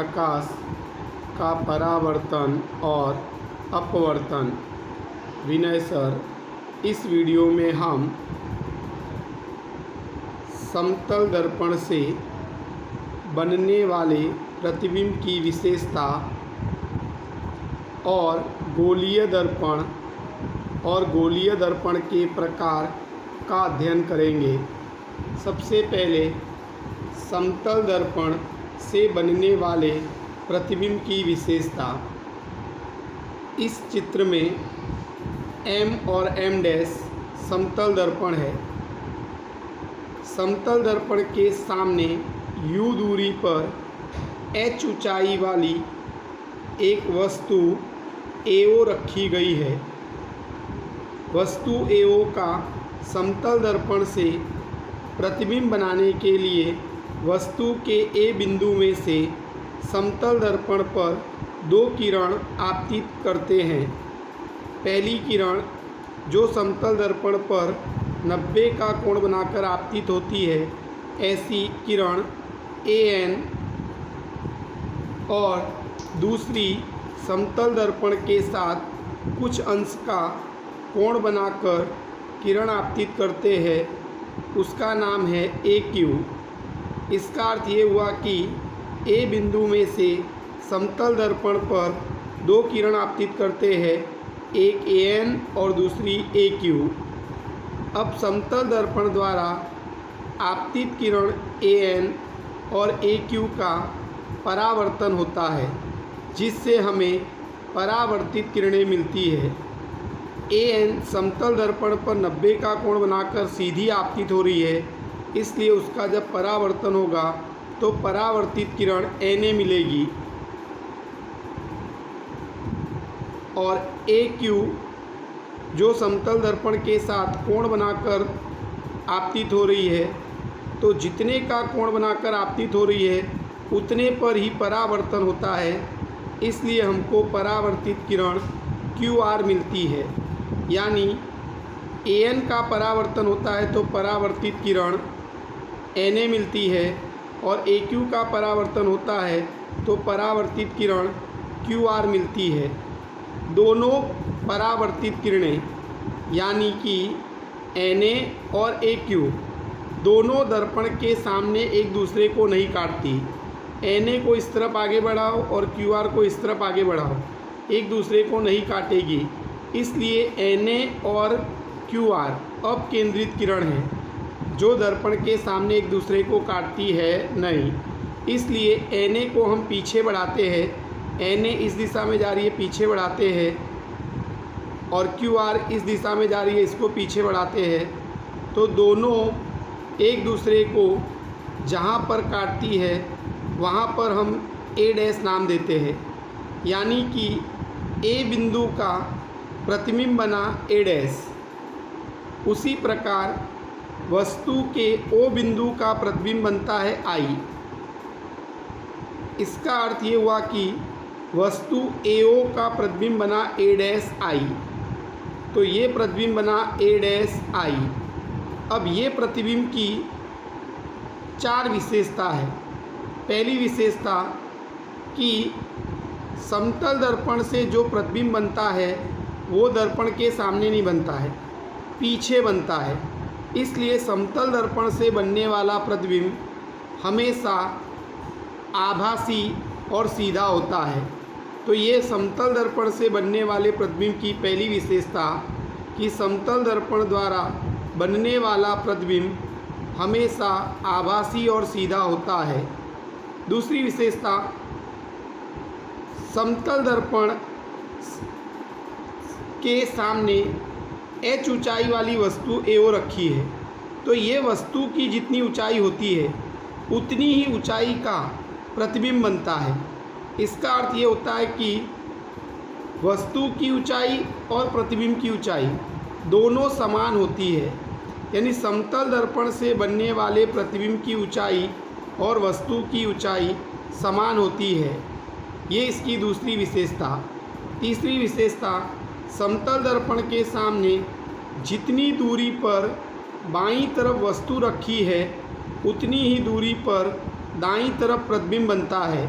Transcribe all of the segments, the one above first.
प्रकाश का परावर्तन और अपवर्तन। विनय सर, इस वीडियो में हम समतल दर्पण से बनने वाले प्रतिबिंब की विशेषता और गोलीय दर्पण के प्रकार का अध्ययन करेंगे। सबसे पहले समतल दर्पण से बनने वाले प्रतिबिंब की विशेषता। इस चित्र में M और M' समतल दर्पण है। समतल दर्पण के सामने U दूरी पर H ऊंचाई वाली एक वस्तु AO रखी गई है। वस्तु AO का समतल दर्पण से प्रतिबिंब बनाने के लिए वस्तु के A बिंदु में से समतल दर्पण पर दो किरण आपतित करते हैं। पहली किरण जो समतल दर्पण पर 90 का कोण बनाकर आपतित होती है, ऐसी किरण AN, और दूसरी समतल दर्पण के साथ कुछ अंश का कोण बनाकर किरण आपतित करते हैं, उसका नाम है AQ। इसका अर्थ ये हुआ कि A बिंदु में से समतल दर्पण पर दो किरण आपतित करते हैं, एक AN और दूसरी AQ। अब समतल दर्पण द्वारा आपतित किरण AN और AQ का परावर्तन होता है, जिससे हमें परावर्तित किरणें मिलती है। AN समतल दर्पण पर 90 का कोण बनाकर सीधी आपतित हो रही है, इसलिए उसका जब परावर्तन होगा तो परावर्तित किरण Na मिलेगी। और AQ जो समतल दर्पण के साथ कोण बनाकर आपतित हो रही है, तो जितने का कोण बनाकर आपतित हो रही है उतने पर ही परावर्तन होता है, इसलिए हमको परावर्तित किरण QR मिलती है। यानी AN का परावर्तन होता है तो परावर्तित किरण Na मिलती है, और AQ का परावर्तन होता है तो परावर्तित किरण QR मिलती है। दोनों परावर्तित किरणें यानी कि Na और AQ दोनों दर्पण के सामने एक दूसरे को नहीं काटती। Na को इस तरफ आगे बढ़ाओ और QR को इस तरफ आगे बढ़ाओ, एक दूसरे को नहीं काटेगी, इसलिए Na और QR अपकेंद्रित किरण है, जो दर्पण के सामने एक दूसरे को काटती है नहीं। इसलिए Na को हम पीछे बढ़ाते हैं, Na इस दिशा में जा रही है, पीछे बढ़ाते हैं, और QR इस दिशा में जा रही है, इसको पीछे बढ़ाते हैं, तो दोनों एक दूसरे को जहाँ पर काटती है वहाँ पर हम A' नाम देते हैं। यानी कि A बिंदु का प्रतिबिंब बना A'। उसी प्रकार वस्तु के O बिंदु का प्रतिबिंब बनता है I। इसका अर्थ ये हुआ कि वस्तु AO का प्रतिबिंब बना A'I, तो ये प्रतिबिंब बना A'I। अब ये प्रतिबिंब की चार विशेषता है। पहली विशेषता कि समतल दर्पण से जो प्रतिबिंब बनता है वो दर्पण के सामने नहीं बनता है, पीछे बनता है, इसलिए समतल दर्पण से बनने वाला प्रतिबिंब हमेशा आभासी और सीधा होता है। तो ये समतल दर्पण से बनने वाले प्रतिबिंब की पहली विशेषता कि समतल दर्पण द्वारा बनने वाला प्रतिबिंब हमेशा आभासी और सीधा होता है। दूसरी विशेषता, समतल दर्पण के सामने H ऊंचाई वाली वस्तु AO रखी है, तो ये वस्तु की जितनी ऊंचाई होती है उतनी ही ऊंचाई का प्रतिबिंब बनता है। इसका अर्थ ये होता है कि वस्तु की ऊंचाई और प्रतिबिंब की ऊंचाई दोनों समान होती है। यानी समतल दर्पण से बनने वाले प्रतिबिंब की ऊंचाई और वस्तु की ऊंचाई समान होती है। ये इसकी दूसरी विशेषता। तीसरी विशेषता, समतल दर्पण के सामने जितनी दूरी पर बाईं तरफ वस्तु रखी है उतनी ही दूरी पर दाईं तरफ प्रतिबिंब बनता है।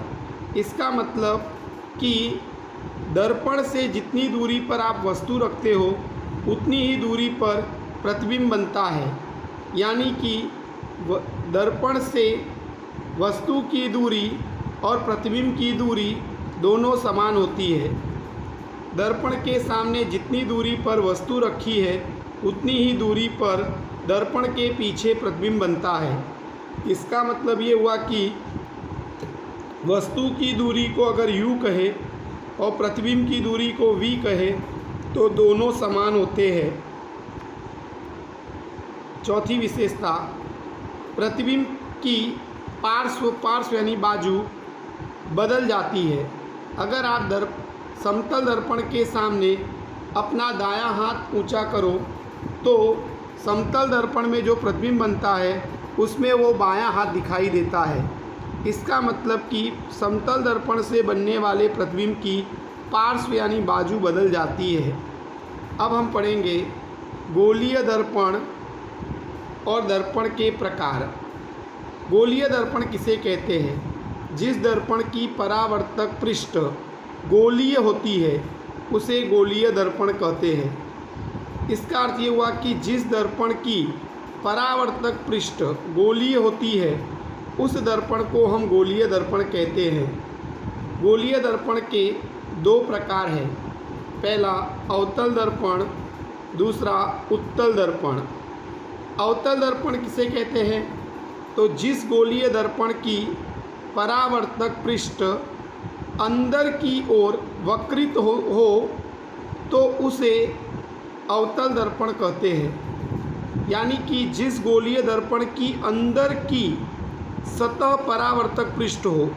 इसका मतलब कि दर्पण से जितनी दूरी पर आप वस्तु रखते हो उतनी ही दूरी पर प्रतिबिंब बनता है। यानी कि दर्पण से वस्तु की दूरी और प्रतिबिंब की दूरी दोनों समान होती है। दर्पण के सामने जितनी दूरी पर वस्तु रखी है उतनी ही दूरी पर दर्पण के पीछे प्रतिबिंब बनता है। इसका मतलब ये हुआ कि वस्तु की दूरी को अगर u कहे और प्रतिबिंब की दूरी को v कहे तो दोनों समान होते हैं। चौथी विशेषता, प्रतिबिंब की पार्श्व यानी बाजू बदल जाती है। अगर आप समतल दर्पण के सामने अपना दायां हाथ ऊंचा करो तो समतल दर्पण में जो प्रतिबिंब बनता है उसमें वो बायां हाथ दिखाई देता है। इसका मतलब कि समतल दर्पण से बनने वाले प्रतिबिंब की पार्श्व यानी बाजू बदल जाती है। अब हम पढ़ेंगे गोलीय दर्पण और दर्पण के प्रकार। गोलीय दर्पण किसे कहते हैं? जिस दर्पण की परावर्तक पृष्ठ गोलीय होती है उसे गोलीय दर्पण कहते हैं। इसका अर्थ ये हुआ कि जिस दर्पण की परावर्तक पृष्ठ गोलीय होती है उस दर्पण को हम गोलीय दर्पण कहते हैं। गोलीय दर्पण के दो प्रकार हैं। पहला अवतल दर्पण, दूसरा उत्तल दर्पण। अवतल दर्पण किसे कहते हैं? तो जिस गोलीय दर्पण की परावर्तक पृष्ठ अंदर की ओर वक्रित हो तो उसे अवतल दर्पण कहते हैं। यानी कि जिस गोलीय दर्पण की अंदर की सतह परावर्तक पृष्ठ हो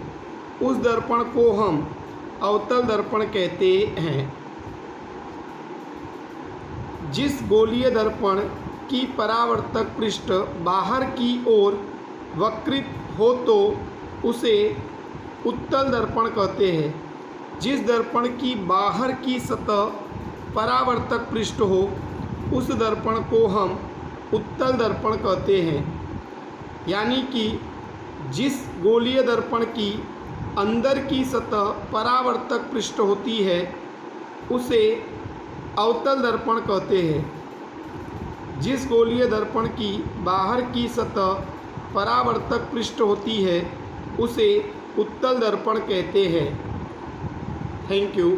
उस दर्पण को हम अवतल दर्पण कहते हैं। जिस गोलीय दर्पण की परावर्तक पृष्ठ बाहर की ओर वक्रित हो तो उसे उत्तल दर्पण कहते हैं। जिस दर्पण की बाहर की सतह परावर्तक पृष्ठ हो उस दर्पण को हम उत्तल दर्पण कहते हैं। यानी कि जिस गोलीय दर्पण की अंदर की सतह परावर्तक पृष्ठ होती है उसे अवतल दर्पण कहते हैं। जिस गोलीय दर्पण की बाहर की सतह परावर्तक पृष्ठ होती है उसे उत्तल दर्पण कहते हैं। Thank you.